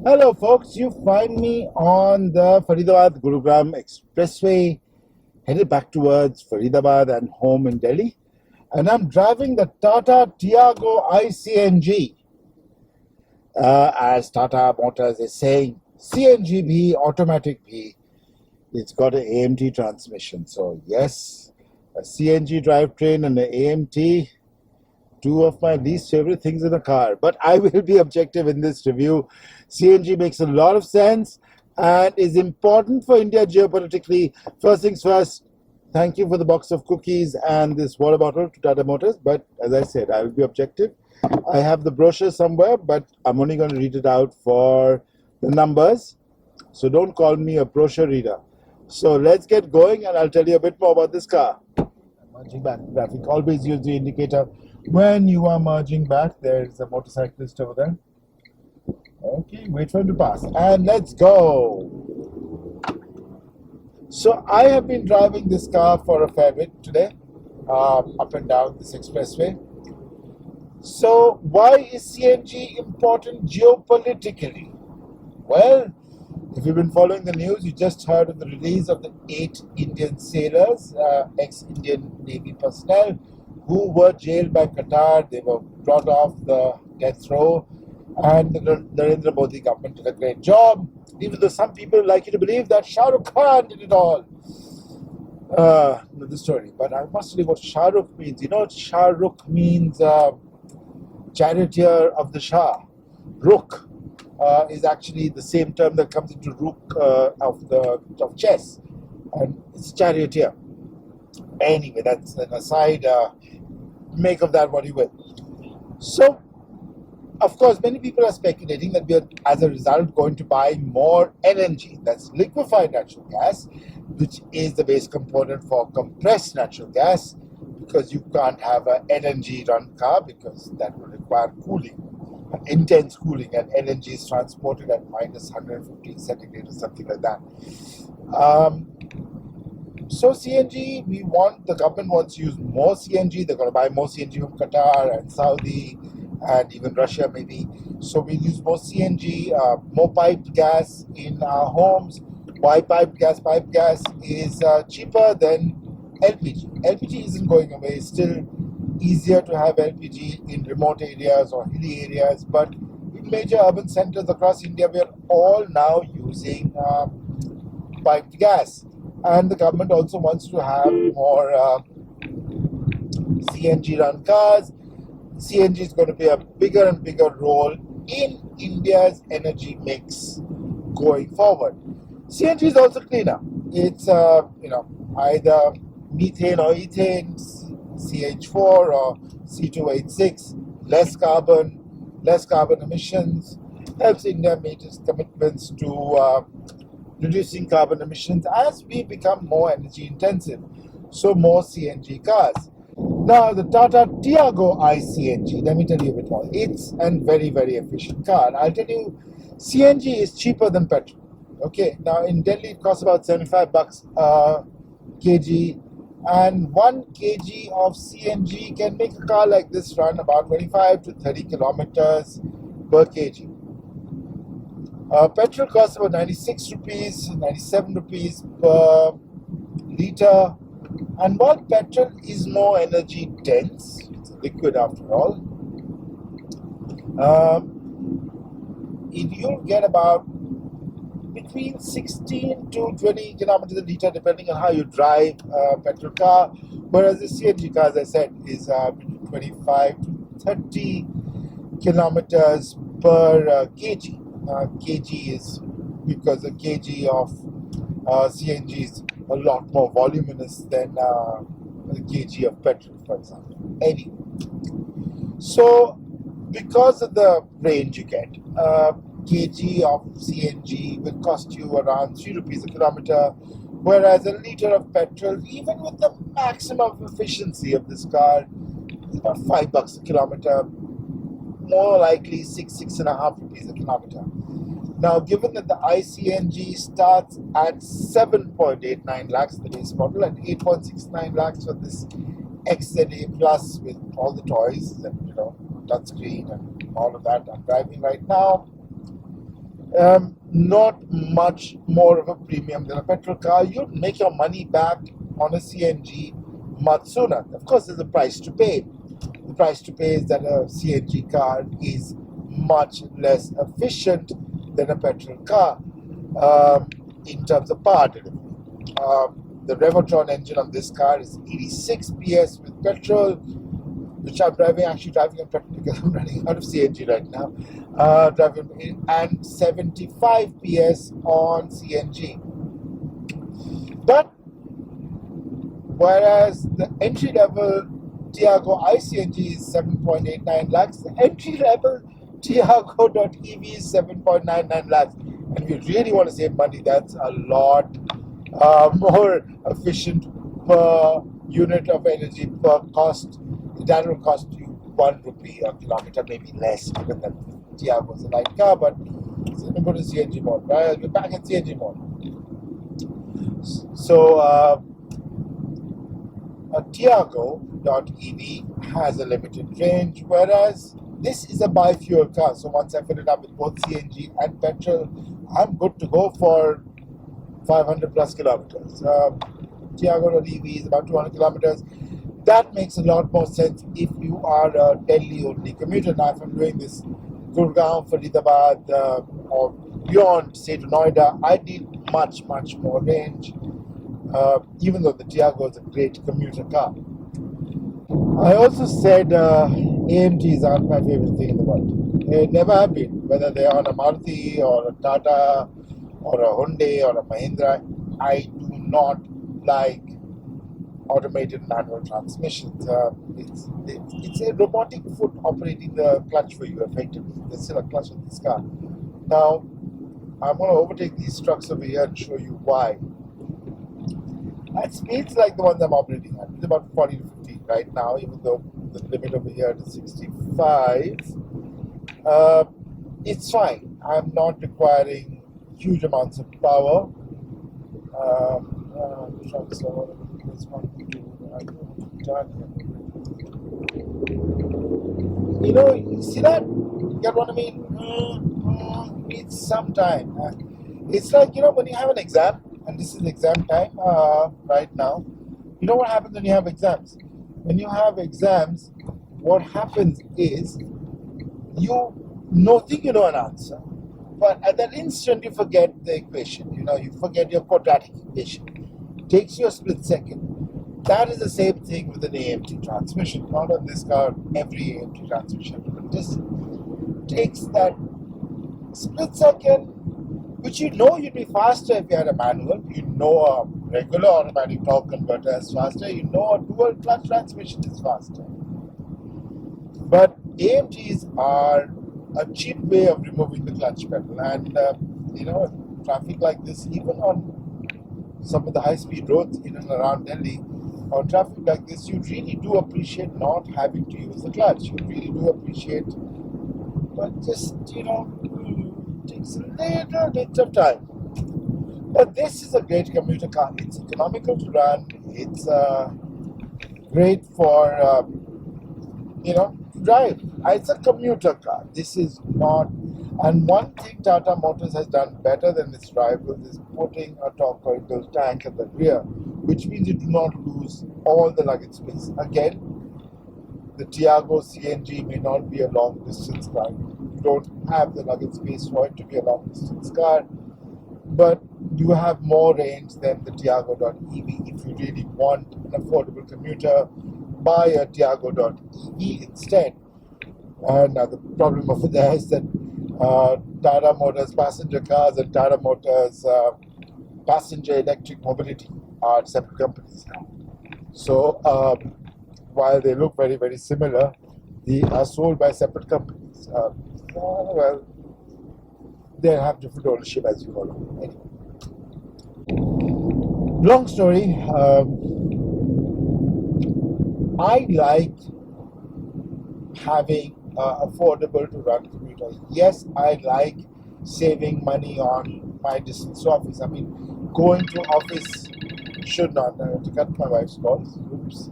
Hello, folks. You find me on the Faridabad Gurugram Expressway, headed back towards Faridabad and home in Delhi. And I'm driving the Tata Tiago iCNG. As Tata Motors is saying, CNG bhi, automatic bhi. It's got an AMT transmission. So, yes, a CNG drivetrain and an AMT. Two of my least favorite things in a car, but I will be objective in this review. CNG makes a lot of sense and is important for India geopolitically. First things first, thank you for the box of cookies and this water bottle to Tata Motors, but as I said, I will be objective. I have the brochure somewhere, but I'm only going to read it out for the numbers, so don't call me a brochure reader. So let's get going and I'll tell you a bit more about this car. Merging back traffic, always use the indicator when you are merging back. There's a motorcyclist over there. Okay, wait for him to pass and let's go. So I have been driving this car for a fair bit today, up and down this expressway. So why is CNG important geopolitically? Well, if you've been following the news, you just heard of the release of the 8 Indian sailors, ex-Indian Navy personnel, who were jailed by Qatar. They were brought off the death row, and the Narendra Modi government did a great job, even though some people like you to believe that Shah Rukh Khan did it all. Know the story, but I must tell you what Shah Rukh means. You know what Shah Rukh means? Charioteer of the Shah. Rukh is actually the same term that comes into rook of chess, and it's charioteer. Anyway, that's an aside. Make of that what you will. So, of course, many people are speculating that we are, as a result, going to buy more LNG, that's liquefied natural gas, which is the base component for compressed natural gas, because you can't have an LNG run car because that will require cooling, intense cooling, and LNG is transported at minus 115 centigrade or something like that. So CNG, the government wants to use more CNG. They're going to buy more CNG from Qatar and Saudi and even Russia maybe. So we'll use more CNG, more piped gas in our homes. Why piped gas? Piped gas is cheaper than LPG. LPG isn't going away. It's still easier to have LPG in remote areas or hilly areas, but in major urban centers across India, we are all now using piped gas. And the government also wants to have more CNG run cars. CNG is going to play a bigger and bigger role in India's energy mix going forward. CNG is also cleaner. It's either methane or ethane, CH4 or C2H6, less carbon emissions, helps India meet its commitments to reducing carbon emissions as we become more energy intensive. So more CNG cars. Now the Tata Tiago iCNG, let me tell you a bit more. It's a very, very efficient car. I'll tell you, CNG is cheaper than petrol. Okay, now in Delhi it costs about 75 bucks a kg, and 1 kg of CNG can make a car like this run about 25 to 30 kilometers per kg. Petrol costs about 96 rupees, 97 rupees per litre. And while petrol is more energy dense, it's a liquid after all, you'll get about between 16 to 20 kilometers a litre depending on how you drive a petrol car, whereas the CNG car, as I said, is between 25 to 30 kilometers per kg. Kg is because a kg of CNG is a lot more voluminous than a kg of petrol, for example. Anyway, so because of the range you get, a kg of CNG will cost you around 3 rupees a kilometer, whereas a litre of petrol, even with the maximum efficiency of this car, is about 5 bucks a kilometer, more likely 6.5 rupees a kilometer. Now, given that the iCNG starts at 7.89 lakhs, the base model, and 8.69 lakhs for this XZA Plus with all the toys and touchscreen and all of that I'm driving right now, Not much more of a premium than a petrol car. You'd make your money back on a CNG much sooner. Of course, there's a price to pay. The price to pay is that a CNG car is much less efficient than a petrol car in terms of power delivery. The Revotron engine on this car is 86 PS with petrol, which I'm actually driving on petrol because I'm running out of CNG right now. And 75 PS on CNG. But whereas the entry-level Tiago iCNG is 7.89 lakhs, the entry-level Tiago.EV is 7.99 lakhs. And if you really want to save money, that's a lot more efficient per unit of energy per cost. That will cost you 1 rupee a kilometer, maybe less, given that Tiago is a light car. But so let me go to CNG mode. Right, I'll be back in CNG mode. So a Tiago.EV has a limited range, whereas this is a bi-fuel car. So once I fill it up with both CNG and petrol, I'm good to go for 500 plus kilometers. Tiago.EV is about 200 kilometers. That makes a lot more sense if you are a Delhi-only commuter. Now, if I'm doing this Gurgaon, Faridabad, or beyond, say to Noida, I need much, much more range, even though the Tiago is a great commuter car. I also said AMTs aren't my favorite thing in the world. They never have been, whether they're on a Maruti or a Tata or a Hyundai or a Mahindra. I do not like automated manual transmissions. It's a robotic foot operating the clutch for you effectively. There's still a clutch in this car. Now, I'm going to overtake these trucks over here and show you why. At speeds like the ones I'm operating at, it's about 40 to 50 right now, even though the limit over here is 65. It's fine. I'm not requiring huge amounts of power. Trucks are this one, you know, you see that? You get what I mean? It's some time. It's like, you know, when you have an exam, and this is exam time right now, you know what happens when you have exams? When you have exams, what happens is think you know an answer, but at that instant you forget the equation. You know, you forget your quadratic equation. It takes you a split second. That is the same thing with an AMT transmission. Not on this car, every AMT transmission. But this takes that split second, which you know you'd be faster if you had a manual. You know a regular automatic torque converter is faster. You know a dual clutch transmission is faster. But AMTs are a cheap way of removing the clutch pedal. And, you know, traffic like this, even on some of the high-speed roads in and around Delhi, on traffic like this, you really do appreciate not having to use the clutch. You really do appreciate, but just, you know, it takes a little bit of time. But this is a great commuter car. It's economical to run. It's great for, you know, to drive. It's a commuter car. This is not. And one thing Tata Motors has done better than its rivals is putting a torque coil tank at the rear, which means you do not lose all the luggage space. Again, the Tiago CNG may not be a long distance car. You don't have the luggage space for it to be a long distance car, but you have more range than the Tiago.EV. If you really want an affordable commuter, buy a Tiago.EV instead. And the problem over there is that Tata Motors passenger cars and Tata Motors passenger electric mobility are separate companies now. So while they look very, very similar, they are sold by separate companies. Well, they have different ownership, as you all know. Anyway. Long story. I like having affordable to run commuter. Yes, I like saving money on my distance to office. I mean, going to office should not, to cut my wife's calls, oops.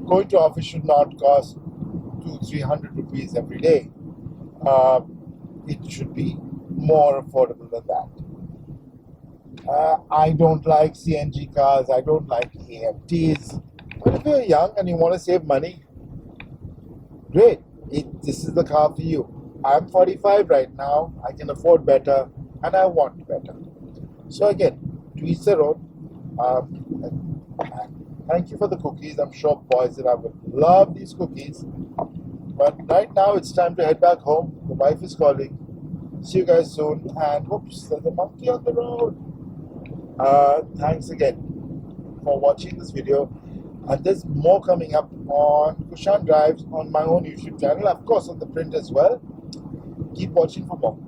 Going to office should not cost 200-300 rupees every day. It should be more affordable than that. I don't like CNG cars. I don't like AMTs. But if you're young and you want to save money, great. This is the car for you. I'm 45 right now. I can afford better and I want better. So again, to each their own. Thank you for the cookies. I'm sure boys and I would love these cookies. But right now it's time to head back home. The wife is calling. See you guys soon. And whoops, there's a monkey on the road. Thanks again for watching this video. And there's more coming up on Kushan Drives on my own YouTube channel, of course on the print as well. Keep watching for more.